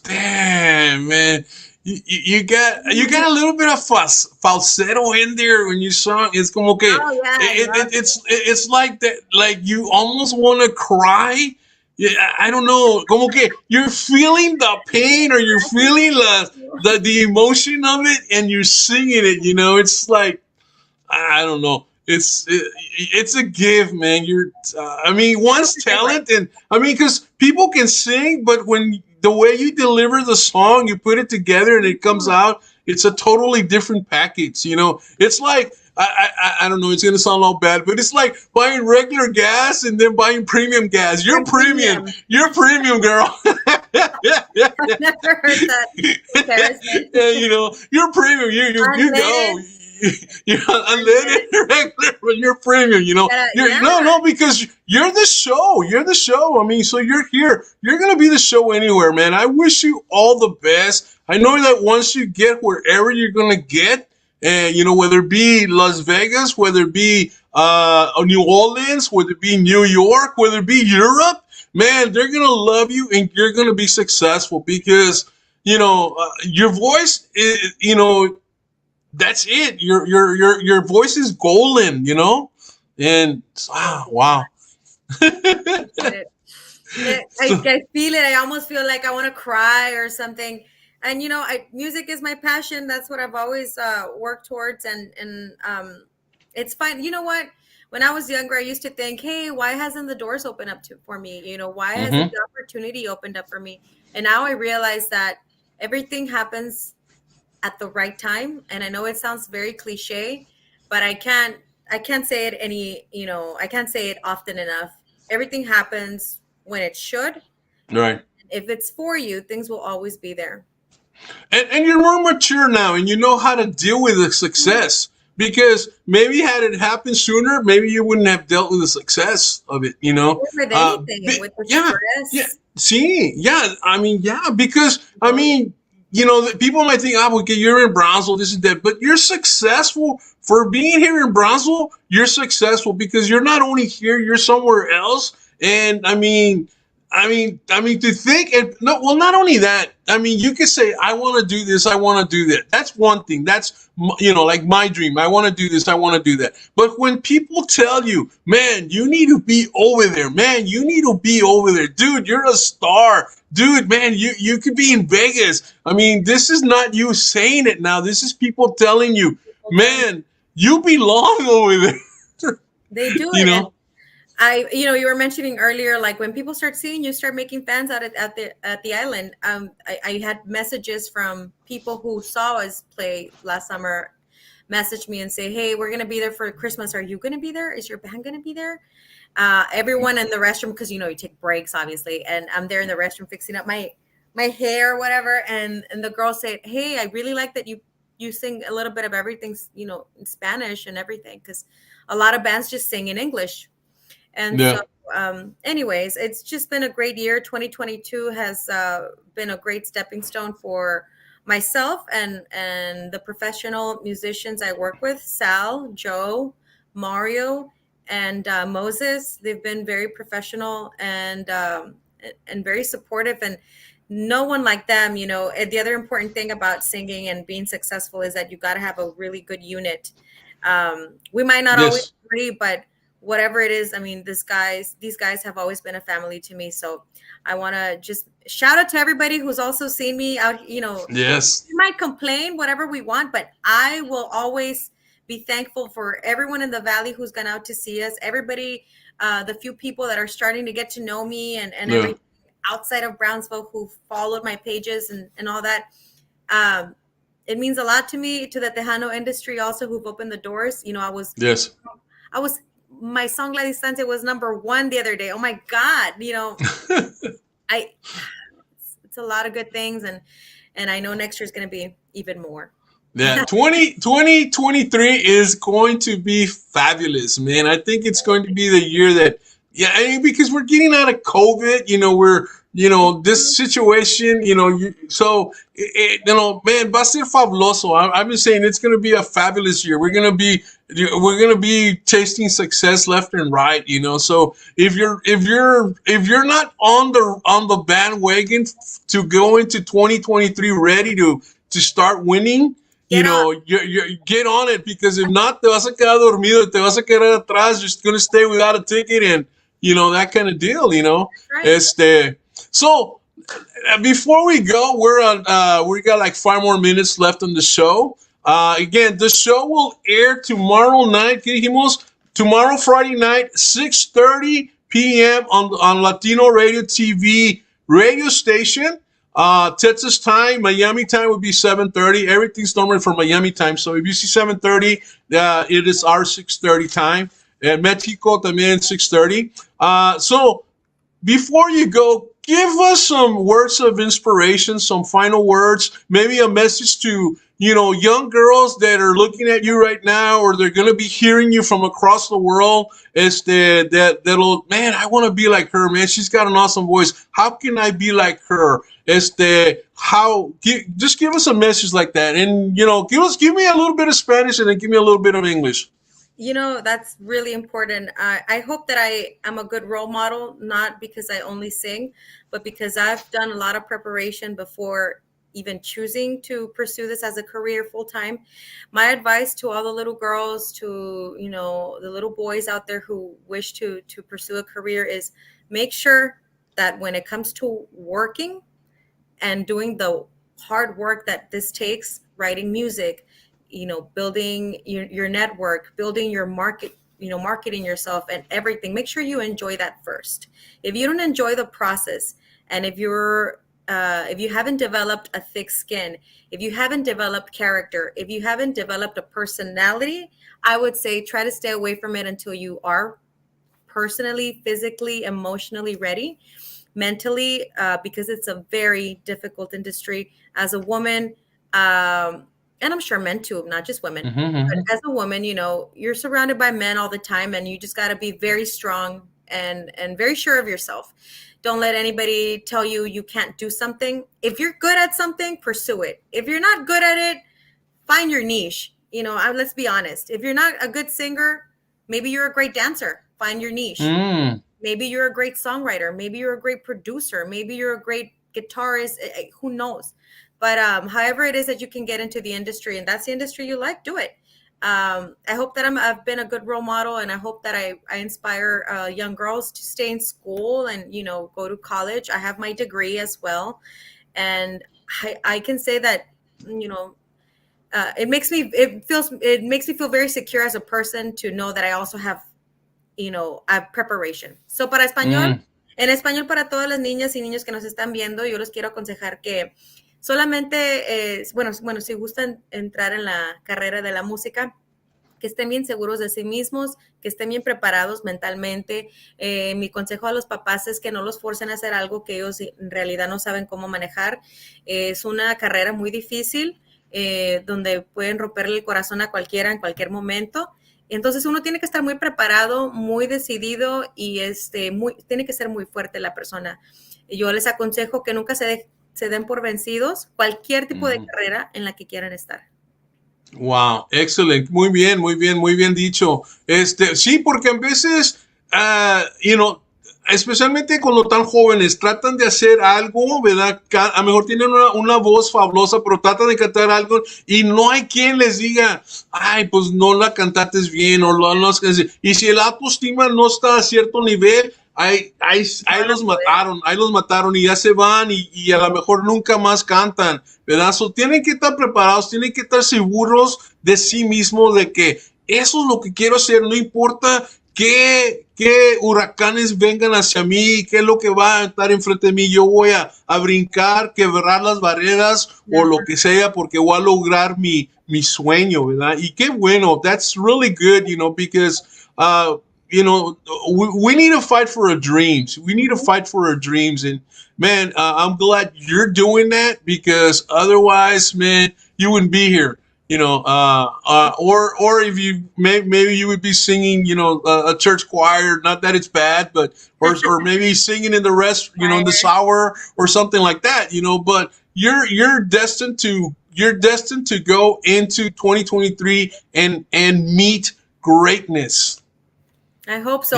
Damn, man. You got a little bit of falsetto in there when you sung. It's como que it's like that, like you almost want to cry. Yeah, I don't know. Como que you're feeling the pain or you're feeling the emotion of it, and you're singing it. It's like, I don't know. It's a gift, man. One's talent, and because people can sing, but when the way you deliver the song, you put it together and it comes out, it's a totally different package, you know. It's like, I don't know, it's gonna sound all bad, but it's like buying regular gas and then buying premium gas. You're premium. You're premium, girl. I've never heard that comparison. Yeah, you know, you're premium. You go. You're unleaded regular, but you're premium, you know. No, because you're the show. You're the show. I mean, so you're here. You're going to be the show anywhere, man. I wish you all the best. I know that once you get wherever you're going to get, and you know, whether it be Las Vegas, whether it be New Orleans, whether it be New York, whether it be Europe, man, they're going to love you and you're going to be successful because, you know, your voice is, you know, that's it. Your voice is golden, you know, and wow. I feel it. I almost feel like I want to cry or something. And you know, music is my passion. That's what I've always worked towards. And it's fine. You know what? When I was younger, I used to think, hey, why hasn't the doors opened up for me? You know, why hasn't the opportunity opened up for me? And now I realize that everything happens at the right time. And I know it sounds very cliche, but I can't say it I can't say it often enough. Everything happens when it should. Right. If it's for you, things will always be there. And you're more mature now and you know how to deal with the success, because maybe had it happened sooner, maybe you wouldn't have dealt with the success of it, you know. With anything, with the stress. Yeah. See, yeah. I mean, yeah, because I mean, you know, people might think, okay, you're in Brownsville, this is that, but you're successful for being here in Brownsville. You're successful because you're not only here, you're somewhere else. And I mean, to think, and no, well, not only that, I mean, you could say, I want to do this, I want to do that. That's one thing. That's, you know, like my dream. I want to do this, I want to do that. But when people tell you, man, you need to be over there, man, you need to be over there, dude, you're a star, dude, man, you could be in Vegas. I mean, this is not you saying it now. This is people telling you, man, you belong over there. They do you it. know? You were mentioning earlier, like when people start seeing you, start making fans out at the island. I had messages from people who saw us play last summer, message me and say, hey, we're going to be there for Christmas. Are you going to be there? Is your band going to be there? Everyone in the restroom, because, you know, you take breaks, obviously. And I'm there in the restroom fixing up my hair or whatever. And the girl said, hey, I really like that you sing a little bit of everything, you know, in Spanish and everything, because a lot of bands just sing in English. And so, anyways, it's just been a great year. 2022 has been a great stepping stone for myself and the professional musicians I work with, Sal, Joe, Mario, and Moses. They've been very professional and very supportive, and no one like them. You know, the other important thing about singing and being successful is that you got to have a really good unit. We might not always agree, but whatever it is, I mean, these guys have always been a family to me. So I want to just shout out to everybody who's also seen me out, you know. Yes. We might complain whatever we want, but I will always be thankful for everyone in the Valley who's gone out to see us. Everybody, the few people that are starting to get to know me and everything outside of Brownsville who followed my pages and all that. It means a lot to me, to the Tejano industry also, who've opened the doors. You know, my song La Distancia was #1 the other day. Oh my God. You know, it's a lot of good things. And I know next year is going to be even more. Yeah. 2023 is going to be fabulous, man. I think it's going to be the year that, I mean, because we're getting out of COVID, you know, this situation, you know, man, va a ser fabuloso. I've been saying it's going to be a fabulous year. We're going to be tasting success left and right, you know. So if you're not on the bandwagon to go into 2023 ready to start winning, you get on it, because if not, te vas a quedar dormido, te vas a quedar atrás, you're going to stay without a ticket, and you know, that kind of deal, you know. Right. So before we go, we got like 5 more minutes left on the show. Again, the show will air tomorrow night. Tomorrow, Friday night, 6:30 p.m. on Latino Radio TV radio station. Texas time, Miami time would be 7:30. Everything's normal for Miami time. So if you see 7:30, it is our 6:30 time. And Mexico también 6:30. So before you go, give us some words of inspiration, some final words, maybe a message to, young girls that are looking at you right now, or they're going to be hearing you from across the world. That'll, man, I want to be like her, man. She's got an awesome voice. How can I be like her? Just give us a message like that. And, give me a little bit of Spanish and then give me a little bit of English. That's really important. I hope that I am a good role model, not because I only sing, but because I've done a lot of preparation before even choosing to pursue this as a career full time. My advice to all the little girls, to, the little boys out there who wish to pursue a career is make sure that when it comes to working and doing the hard work that this takes, writing music, building your network, building your market, marketing yourself and everything. Make sure you enjoy that first. If you don't enjoy the process, and if you haven't developed a thick skin, if you haven't developed character, if you haven't developed a personality, I would say try to stay away from it until you are personally, physically, emotionally ready, mentally, because it's a very difficult industry. As a woman, and I'm sure men too, not just women. But as a woman, you're surrounded by men all the time, and you just got to be very strong and very sure of yourself. Don't let anybody tell you you can't do something. If you're good at something, pursue it. If you're not good at it, find your niche. Let's be honest. If you're not a good singer, maybe you're a great dancer. Find your niche. Maybe you're a great songwriter. Maybe you're a great producer. Maybe you're a great guitarist. Who knows? But however it is that you can get into the industry, and that's the industry you like, do it. I hope that I've been a good role model, and I hope that I inspire young girls to stay in school and, go to college. I have my degree as well. And I can say that, it makes me feel very secure as a person to know that I also have, a preparation. So para español, en español para todas las niñas y niños que nos están viendo, yo les quiero aconsejar que solamente, si gustan entrar en la carrera de la música, que estén bien seguros de sí mismos, que estén bien preparados mentalmente. Mi consejo a los papás es que no los forcen a hacer algo que ellos en realidad no saben cómo manejar. Es una carrera muy difícil, donde pueden romperle el corazón a cualquiera en cualquier momento. Entonces uno tiene que estar muy preparado, muy decidido y tiene que ser muy fuerte la persona. Yo les aconsejo que nunca se den por vencidos cualquier tipo de carrera en la que quieran estar. Wow, excelente, muy bien dicho. Sí, porque a veces, especialmente cuando tan jóvenes tratan de hacer algo, ¿verdad? A lo mejor tienen una voz fabulosa, pero tratan de cantar algo y no hay quien les diga, ay, pues no la cantaste bien o no. Y si el autoestima no está a cierto nivel, ahí los mataron y ya se van y a lo mejor nunca más cantan, ¿verdad? So, tienen que estar preparados, tienen que estar seguros de sí mismos, de que eso es lo que quiero hacer, no importa qué huracanes vengan hacia mí, qué es lo que va a estar enfrente de mí, yo voy a brincar, quebrar las barreras o lo que sea, porque voy a lograr mi sueño, ¿verdad? Y qué bueno, that's really good, because we need to fight for our dreams. We need to fight for our dreams. And man, I'm glad you're doing that, because otherwise, man, you wouldn't be here, or if you, maybe you would be singing, a church choir, not that it's bad, but, or maybe singing in the in the shower or something like that, but you're destined to go into 2023 and meet greatness. I hope so.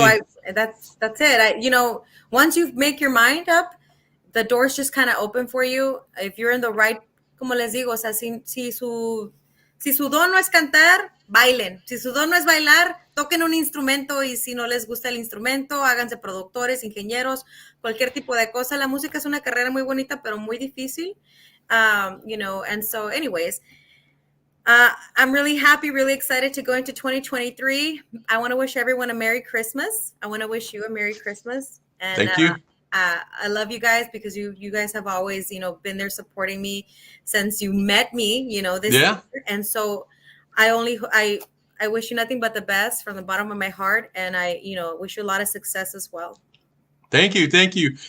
That's it. Once you make your mind up, the doors just kind of open for you. If you're in the right, como les digo, o sea, si su don no es cantar, bailen. Si su don no es bailar, toquen un instrumento, y si no les gusta el instrumento, háganse productores, ingenieros, cualquier tipo de cosa. La música es una carrera muy bonita, pero muy difícil. And so anyways, I'm really happy, really excited to go into 2023. I want to wish everyone a Merry Christmas. I want to wish you a Merry Christmas. And thank you. I love you guys because you guys have always, been there supporting me since you met me, this year. And so I wish you nothing but the best from the bottom of my heart. And I, wish you a lot of success as well. Thank you.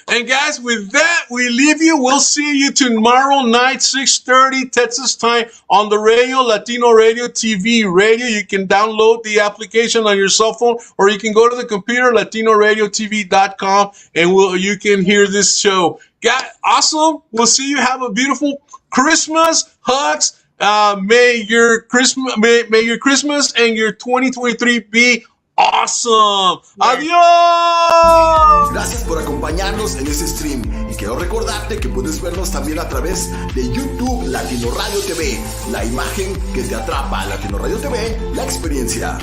And guys, with that, we leave you. We'll see you tomorrow night, 6:30 Texas time on the radio, Latino Radio TV radio. You can download the application on your cell phone, or you can go to the computer, latinoradiotv.com, and you can hear this show. Guys, awesome. We'll see you. Have a beautiful Christmas. Hugs. May your Christmas and your 2023 be awesome. Adiós. Gracias por acompañarnos en este stream y quiero recordarte que puedes vernos también a través de YouTube Latino Radio TV, la imagen que te atrapa. Latino Radio TV, la experiencia.